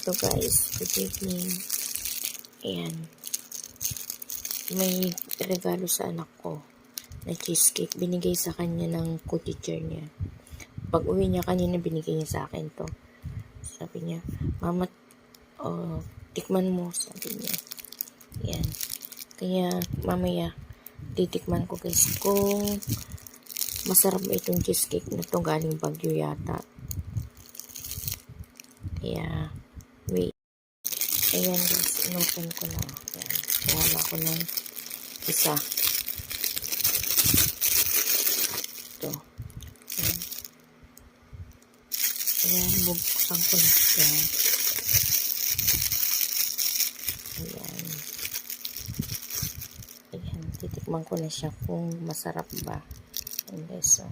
ito guys, titignan. Ayan. May regalo sa anak ko na cheesecake. Binigay sa kanya ng co-teacher niya. Pag uwi niya kanina, binigay niya sa akin to. Sabi niya, Mama, tikman mo, sabi niya. Ayan. Kaya mamaya, titikman ko guys kung masarap ba itong cheesecake na to, galing Baguio yata. Kaya, wait. Ayan guys, inopen ko na. Ayan, wala ko ng isa. Ito. Ayan. Ayan, bubuksan ko na siya. Ayan. Ayan, titikman ko na siya kung masarap ba. Ayan guys, so.